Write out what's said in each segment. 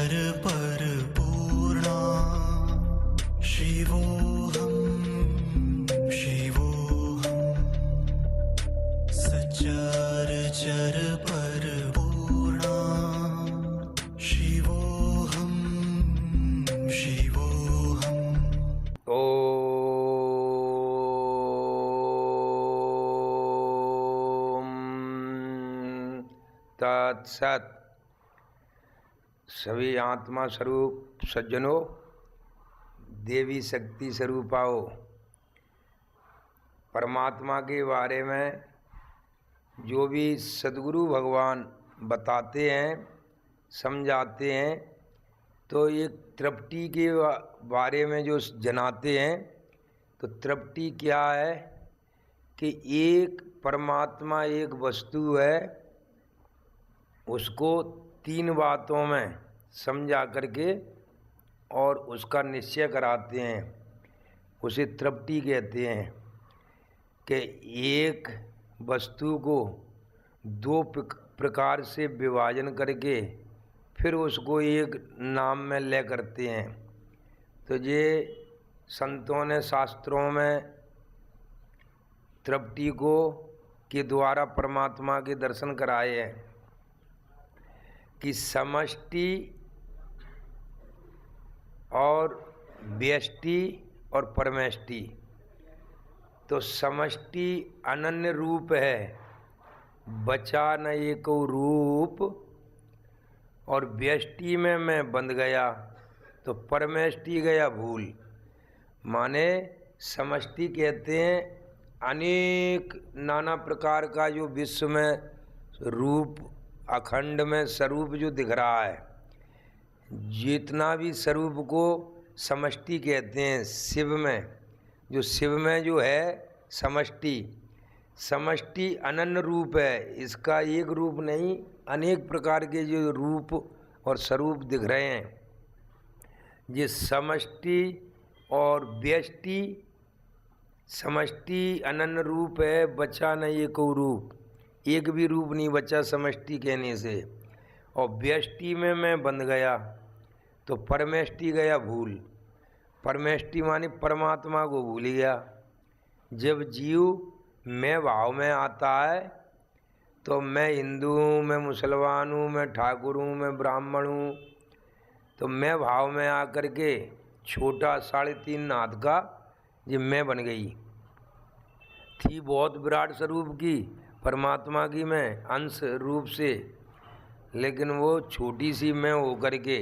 चर पर पूर्णा शिवोऽहं सचर पर पूर्णा शिवोऽहं ओम तत्सत। सभी आत्मा स्वरूप सज्जनों, देवी शक्ति स्वरूपाओ, परमात्मा के बारे में जो भी सद्गुरु भगवान बताते हैं, समझाते हैं, तो एक तृप्ति के बारे में जो जनाते हैं, तो तृप्ति क्या है कि एक परमात्मा एक वस्तु है, उसको तीन बातों में समझा करके और उसका निश्चय कराते हैं, उसे तृप्ति कहते हैं। कि एक वस्तु को दो प्रकार से विभाजन करके फिर उसको एक नाम में ले करते हैं। तो ये संतों ने शास्त्रों में तृप्ति को के द्वारा परमात्मा के दर्शन कराए हैं कि समष्टि और व्यष्टि और परमेष्टि। तो समष्टि अनन्य रूप है, बचा न एको रूप, और व्यष्टि में मैं बंध गया तो परमेष्टि गया भूल। माने समष्टि कहते हैं अनेक नाना प्रकार का जो विश्व में रूप अखंड में स्वरूप जो दिख रहा है, जितना भी स्वरूप को समष्टि कहते हैं। शिव में जो है समष्टि, समष्टि अनन्य रूप है, इसका एक रूप नहीं, अनेक प्रकार के जो रूप और स्वरूप दिख रहे हैं। ये समष्टि और व्यष्टि, समष्टि अनन्य रूप है, बचा न एको रूप, एक भी रूप नहीं बचा समष्टि कहने से। और व्यष्टि में मैं बंध गया तो परमेष्टि गया भूल। परमेष्टि माने परमात्मा को भूल गया। जब जीव मैं भाव में आता है तो मैं हिंदू हूँ, मैं मुसलमान हूँ, मैं ठाकुर हूँ, मैं ब्राह्मण हूँ, तो मैं भाव में आकर के छोटा 3.5 हाथ का ये मैं बन गई थी। बहुत विराट स्वरूप की परमात्मा की मैं अंश रूप से, लेकिन वो छोटी सी मैं होकर के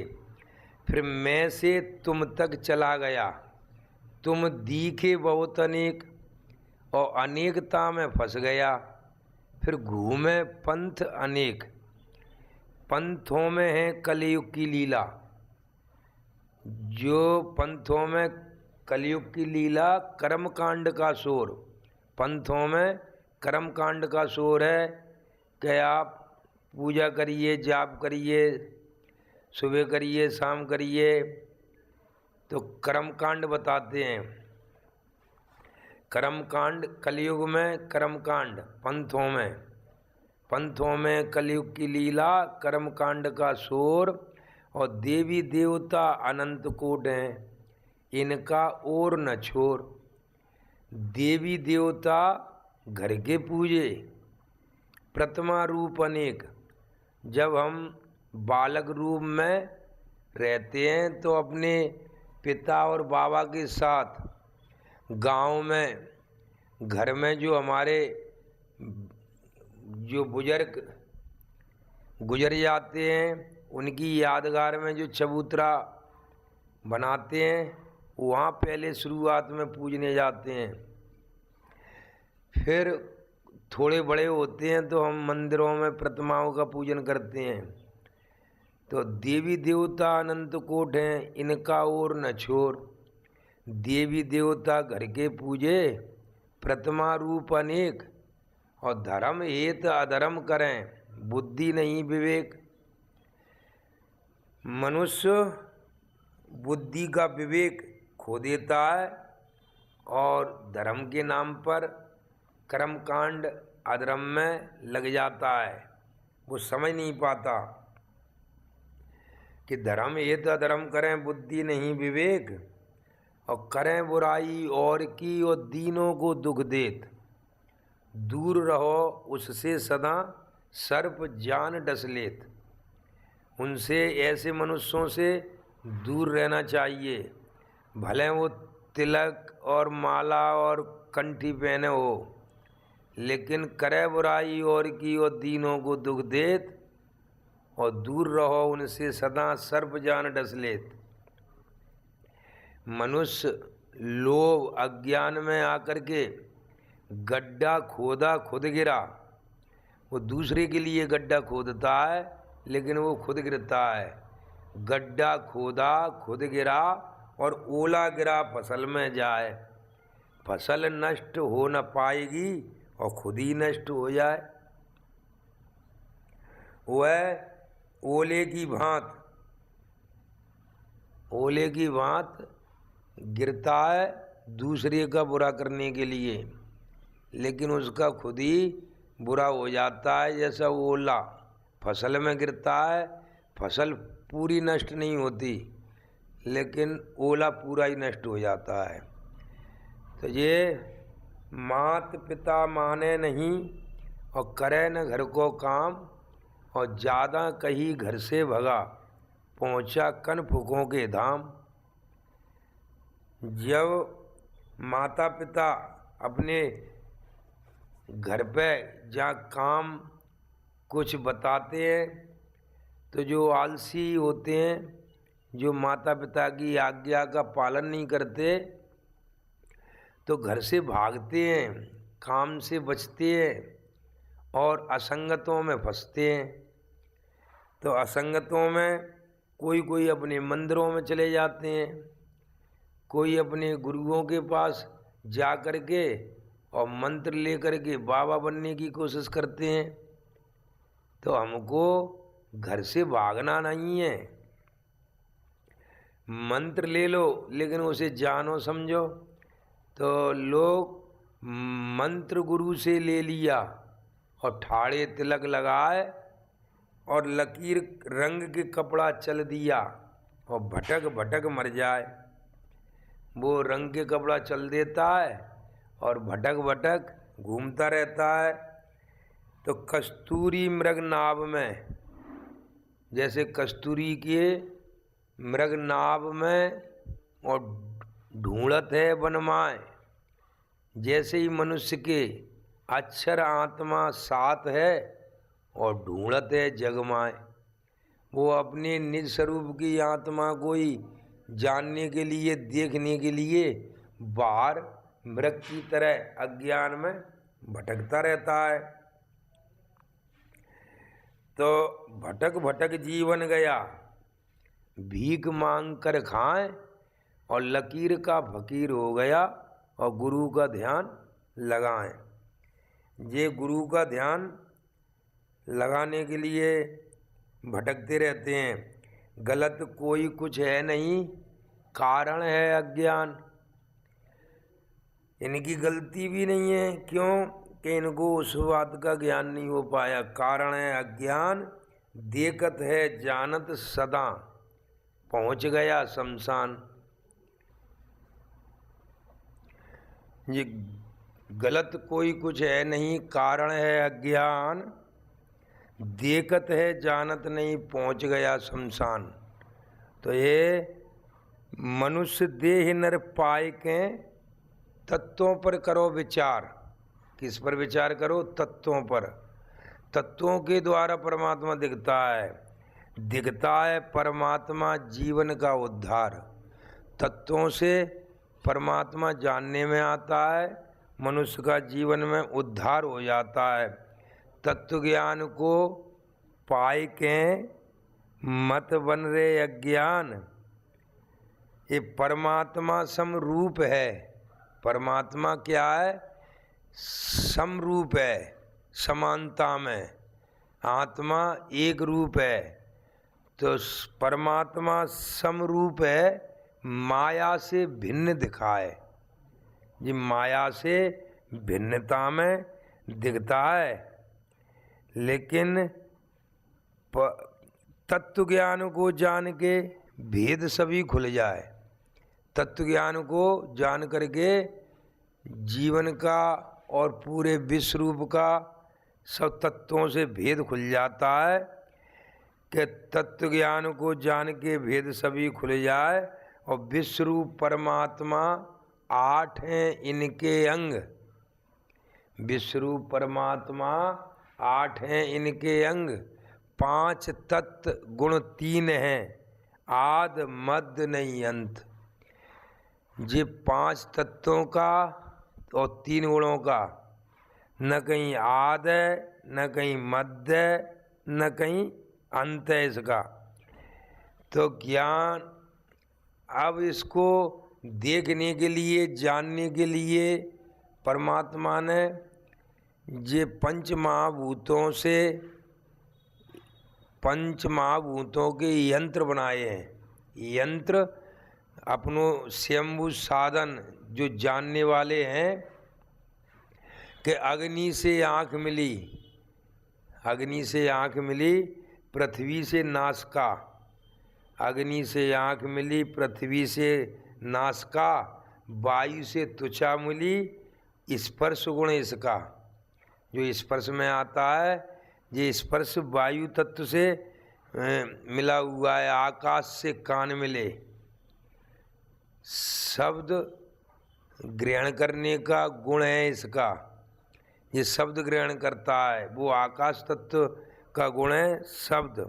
फिर मैं से तुम तक चला गया। तुम दिखे बहुत अनेक और अनेकता में फंस गया। फिर घूमे पंथ अनेक, पंथों में है कलयुग की लीला। जो पंथों में कलयुग की लीला, कर्मकांड का शोर, पंथों में कर्मकांड का शोर है कि आप पूजा करिए, जाप करिए, सुबह करिए, शाम करिए, तो कर्मकांड बताते हैं। कर्मकांड कलयुग में, कर्मकांड पंथों में कलयुग की लीला, कर्मकांड का शोर, और देवी देवता अनंत कोट हैं, इनका और न छोर। देवी देवता घर के पूजे, प्रतिमा रूप अनेक। जब हम बालक रूप में रहते हैं तो अपने पिता और बाबा के साथ गांव में, घर में जो हमारे जो बुजुर्ग गुजर जाते हैं, उनकी यादगार में जो चबूतरा बनाते हैं, वहाँ पहले शुरुआत में पूजने जाते हैं। फिर थोड़े बड़े होते हैं तो हम मंदिरों में प्रतिमाओं का पूजन करते हैं। तो देवी देवता अनंत कोट हैं, इनका और न छोर। देवी देवता घर के पूजे, प्रतिमा रूप अनेक, और धर्म हेत अधर्म करें, बुद्धि नहीं विवेक। मनुष्य बुद्धि का विवेक खो देता है और धर्म के नाम पर कर्मकांड अधर्म में लग जाता है, वो समझ नहीं पाता। कि धर्म ये तो अधर्म करें बुद्धि नहीं विवेक, और करें बुराई और की और दीनों को दुख देत, दूर रहो उससे सदा सर्प जान डस लेत। उनसे, ऐसे मनुष्यों से दूर रहना चाहिए, भले वो तिलक और माला और कंठी पहने हो, लेकिन करे बुराई और की और दीनों को दुख देत, और दूर रहो उनसे सदा सर्प जान डस लेत। मनुष्य लोभ अज्ञान में आकर के गड्ढा खोदा खुद गिरा। वो दूसरे के लिए गड्ढा खोदता है लेकिन वो खुद गिरता है। गड्ढा खोदा खुद गिरा और ओला गिरा फसल में जाए। फसल नष्ट हो न पाएगी और खुद ही नष्ट हो जाए। वह ओले की भांत गिरता है दूसरे का बुरा करने के लिए, लेकिन उसका खुद ही बुरा हो जाता है। जैसा ओला फसल में गिरता है, फसल पूरी नष्ट नहीं होती, लेकिन ओला पूरा ही नष्ट हो जाता है। तो ये मात पिता माने नहीं और करे न घर को काम, और ज़्यादा कहीं घर से भगा पहुँचा कन फुकों के धाम। जब माता पिता अपने घर पे जहाँ काम कुछ बताते हैं तो जो आलसी होते हैं, जो माता पिता की आज्ञा का पालन नहीं करते, तो घर से भागते हैं, काम से बचते हैं और असंगतों में फंसते हैं। तो असंगतों में कोई अपने मंदिरों में चले जाते हैं, कोई अपने गुरुओं के पास जा कर के और मंत्र लेकर के बाबा बनने की कोशिश करते हैं। तो हमको घर से भागना नहीं है, मंत्र ले लो लेकिन उसे जानो समझो। तो लोग मंत्र गुरु से ले लिया और ठाड़े तिलक लगाए और लकीर रंग के कपड़ा चल दिया और भटक भटक मर जाए। वो रंग के कपड़ा चल देता है और भटक भटक घूमता रहता है। तो कस्तूरी मृग नाभ में, जैसे कस्तूरी के मृग नाभ में और ढूंढत है बनमाए, जैसे ही मनुष्य के अक्षर आत्मा साथ है और ढूंढत है जगमाए। वो अपने निज स्वरूप की आत्मा को ही जानने के लिए, देखने के लिए बाहर मृग की तरह अज्ञान में भटकता रहता है। तो भटक भटक जीवन गया, भीख मांग कर खाए और लकीर का फकीर हो गया और गुरु का ध्यान लगाएं। ये गुरु का ध्यान लगाने के लिए भटकते रहते हैं। गलत कोई कुछ है नहीं, कारण है अज्ञान। इनकी गलती भी नहीं है, क्यों कि इनको उस बात का ज्ञान नहीं हो पाया। कारण है अज्ञान, देखत है जानत सदा, पहुँच गया शमशान। ये गलत कोई कुछ है नहीं, कारण है अज्ञान, देखत है जानत नहीं, पहुँच गया शमशान। तो ये मनुष्य देह नर पाए के तत्वों पर करो विचार। किस पर विचार करो? तत्वों पर। तत्वों के द्वारा परमात्मा दिखता है परमात्मा जीवन का उद्धार। तत्वों से परमात्मा जानने में आता है, मनुष्य का जीवन में उद्धार हो जाता है। तत्व ज्ञान को पाए के मत बन रे अज्ञान। ये परमात्मा समरूप है। परमात्मा क्या है? समरूप है, समानता में। आत्मा एक रूप है। तो परमात्मा समरूप है, माया से भिन्न दिखाए। ये माया से भिन्नता में दिखता है, लेकिन तत्व ज्ञान को जान के भेद सभी खुल जाए। तत्व ज्ञान को जान करके जीवन का और पूरे विश्व रूप का सब तत्वों से भेद खुल जाता है कि तत्व ज्ञान को जान के भेद सभी खुल जाए। और विश्व रूप परमात्मा 8 हैं इनके अंग। विश्व रूप परमात्मा 8 हैं इनके अंग। 5 तत्व गुण 3 हैं, आद मध्य नहीं अंत। ये 5 तत्वों का और 3 गुणों का न कहीं आद है, न कहीं मध्य है, न कहीं अंत है इसका। तो ज्ञान अब इसको देखने के लिए, जानने के लिए परमात्मा ने ये पंच महाभूतों से, पंच महाभूतों के यंत्र बनाए हैं। यंत्र अपनों स्वयंभू साधन जो जानने वाले हैं कि अग्नि से आँख मिली, अग्नि से आँख मिली, पृथ्वी से नासिका, अग्नि से आँख मिली, पृथ्वी से नासिका, वायु से त्वचा मिली, स्पर्श गुण इसका जो स्पर्श में आता है, ये स्पर्श वायु तत्व से मिला हुआ है। आकाश से कान मिले, शब्द ग्रहण करने का गुण है इसका, ये शब्द ग्रहण करता है, वो आकाश तत्व का गुण है शब्द।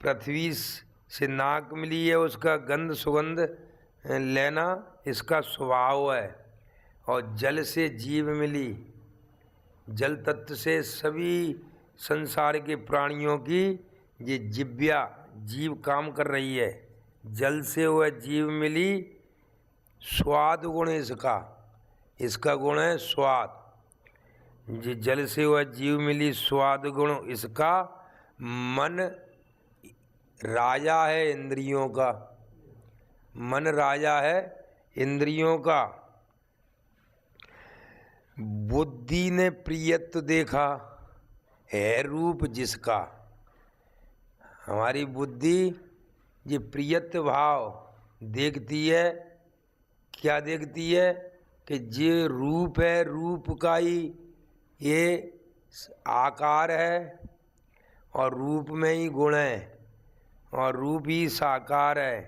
पृथ्वी से नाक मिली है, उसका गंध सुगंध लेना इसका स्वभाव है। और जल से जीव मिली, जल तत्व से सभी संसार के प्राणियों की ये जिव्या, जीव काम कर रही है। जल से वह जीव मिली, स्वाद गुण इसका, इसका गुण है स्वाद। जी जल से वह जीव मिली, स्वाद गुण इसका। मन राजा है इंद्रियों का, मन राजा है इंद्रियों का। बुद्धि ने प्रियत्व देखा है रूप जिसका, हमारी बुद्धि ये प्रियत्व भाव देखती है। क्या देखती है कि ये रूप है, रूप का ही ये आकार है और रूप में ही गुण है और रूप ही साकार है।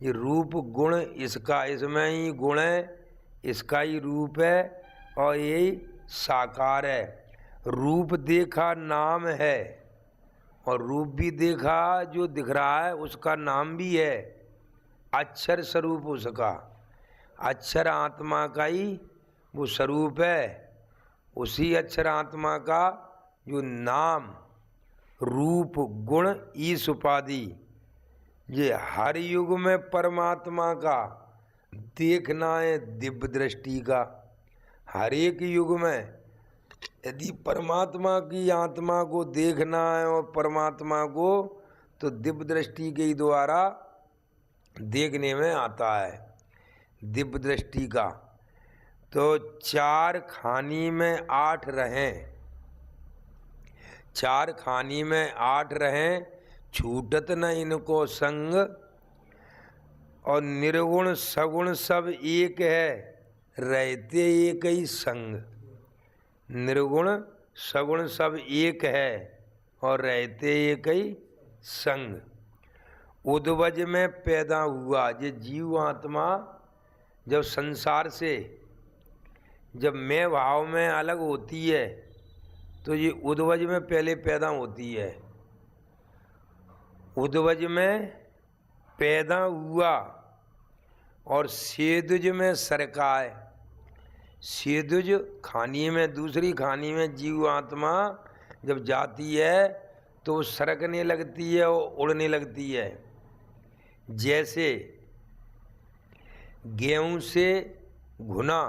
ये रूप गुण इसका, इसमें ही गुण है, इसका ही रूप है और यही साकार है। रूप देखा नाम है और रूप भी देखा, जो दिख रहा है उसका नाम भी है। अक्षर स्वरूप उसका, अक्षर आत्मा का ही वो स्वरूप है। उसी अक्षर आत्मा का जो नाम, रूप, गुण, ईश उपाधि, ये हर युग में परमात्मा का देखना है दिव्य दृष्टि का। हर एक युग में यदि परमात्मा की आत्मा को देखना है और परमात्मा को, तो दिव्य दृष्टि के ही द्वारा देखने में आता है। दिव्य दृष्टि का तो 4 खानी में 8 रहें, 4 खानी में 8 रहें, छूटत न इनको संग। और निर्गुण सगुण सब एक है, रहते एक ही संग। निर्गुण सगुण सब एक है और रहते एक ही संग। उद्वज में पैदा हुआ, ये जीव आत्मा जब संसार से, जब मैं भाव में अलग होती है तो ये उद्वज में पहले पैदा होती है। उद्वज में पैदा हुआ और सेदुज में सरकाए। सेदुज खानी में, दूसरी खानी में जीव आत्मा जब जाती है तो वो सरकने लगती है और उड़ने लगती है। जैसे गेहूं से घुना,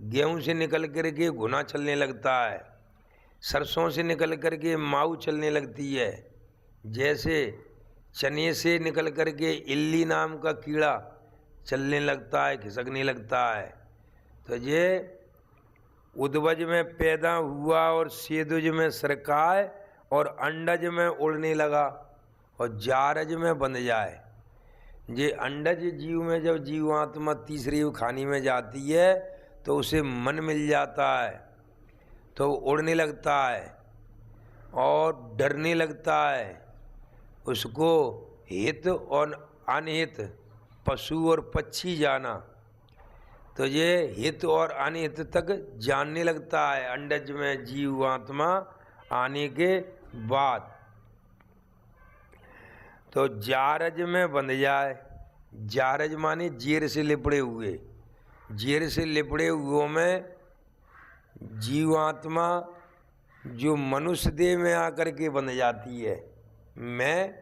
गेहूं से निकल कर के घुना चलने लगता है, सरसों से निकल कर के माऊ चलने लगती है। जैसे चने से निकल कर के इल्ली नाम का कीड़ा चलने लगता है, खिसकने लगता है। तो ये उद्वज में पैदा हुआ और सेदुज में सरकाए और अंडज में उड़ने लगा और जारज में बंध जाए। ये अंडज जीव में जब जीवात्मा तीसरी खानी में जाती है तो उसे मन मिल जाता है, तो उड़ने लगता है और डरने लगता है। उसको हित और अनहित पशु और पक्षी जाना, तो ये हित और अनहित तक जानने लगता है अंडज में जीवात्मा आने के बाद। तो जारज में बंध जाए। जारज माने जेर से लिपड़े हुए। जेर से लिपड़े हुओं में जीवात्मा जो मनुष्य देह में आकर के बंध जाती है। मैं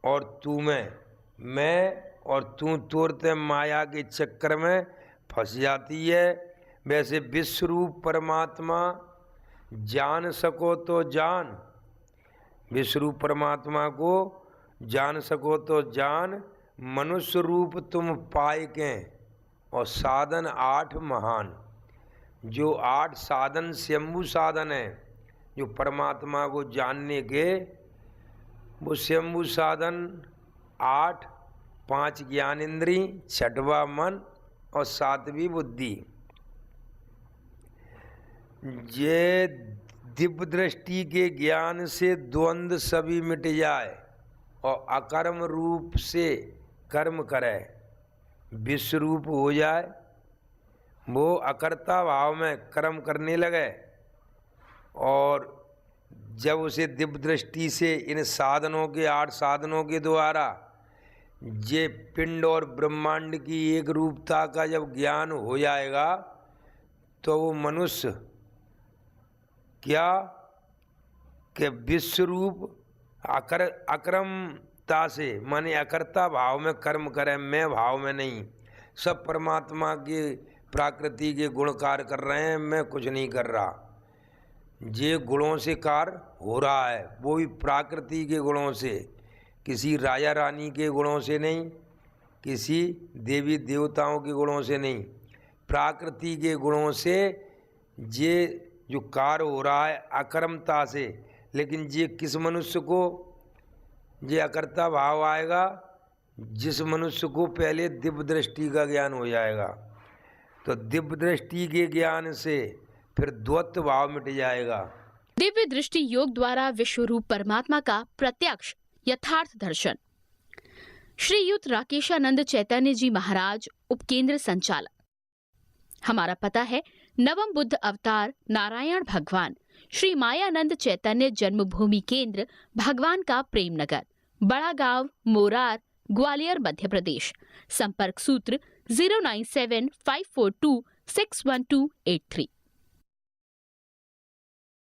और तू में, मैं और तू तोड़ते माया के चक्कर में फंस जाती है। वैसे विश्वरूप परमात्मा जान सको तो जान, विश्वरूप परमात्मा को जान सको तो जान, मनुष्य रूप तुम पाए के और साधन 8 महान। जो 8 साधन स्वयंभू साधन है जो परमात्मा को जानने के, वो स्वयंभू साधन 8, 5 ज्ञान इंद्री, 6वां मन और 7वीं बुद्धि। ये दिव्य दृष्टि के ज्ञान से द्वंद्व सभी मिट जाए और अकर्म रूप से कर्म करे, विश्व रूप हो जाए। वो अकर्ता भाव में कर्म करने लगे और जब उसे दिव्य दृष्टि से इन साधनों के 8 साधनों के द्वारा ये पिंड और ब्रह्मांड की एक रूपता का जब ज्ञान हो जाएगा तो वो मनुष्य क्या कि विश्व रूप अक्रमता से माने अकर्ता भाव में कर्म करे, मैं भाव में नहीं। सब परमात्मा के प्रकृति के गुण कार्य कर रहे हैं, मैं कुछ नहीं कर रहा। ये गुणों से कार्य हो रहा है, वो भी प्रकृति के गुणों से, किसी राजा रानी के गुणों से नहीं, किसी देवी देवताओं के गुणों से नहीं, प्रकृति के गुणों से ये जो कार्य हो रहा है अकर्मता से। लेकिन ये किस मनुष्य को ये अकर्ता भाव आएगा? जिस मनुष्य को पहले दिव्य दृष्टि का ज्ञान हो जाएगा। तो दिव्य दृष्टि के ज्ञान से फिर द्वैत भाव मिट जाएगा। दिव्य दृष्टि योग द्वारा विश्वरूप परमात्मा का प्रत्यक्ष यथार्थ दर्शन। श्रीयुत राकेशानंद चैतन्य जी महाराज, उपकेंद्र संचालक। हमारा पता है नवम बुद्ध अवतार नारायण भगवान श्री मायानंद चैतन्य जन्मभूमि केंद्र, भगवान का प्रेम नगर, बड़ा गांव, मोरार, ग्वालियर, मध्य प्रदेश। संपर्क सूत्र 09754261283।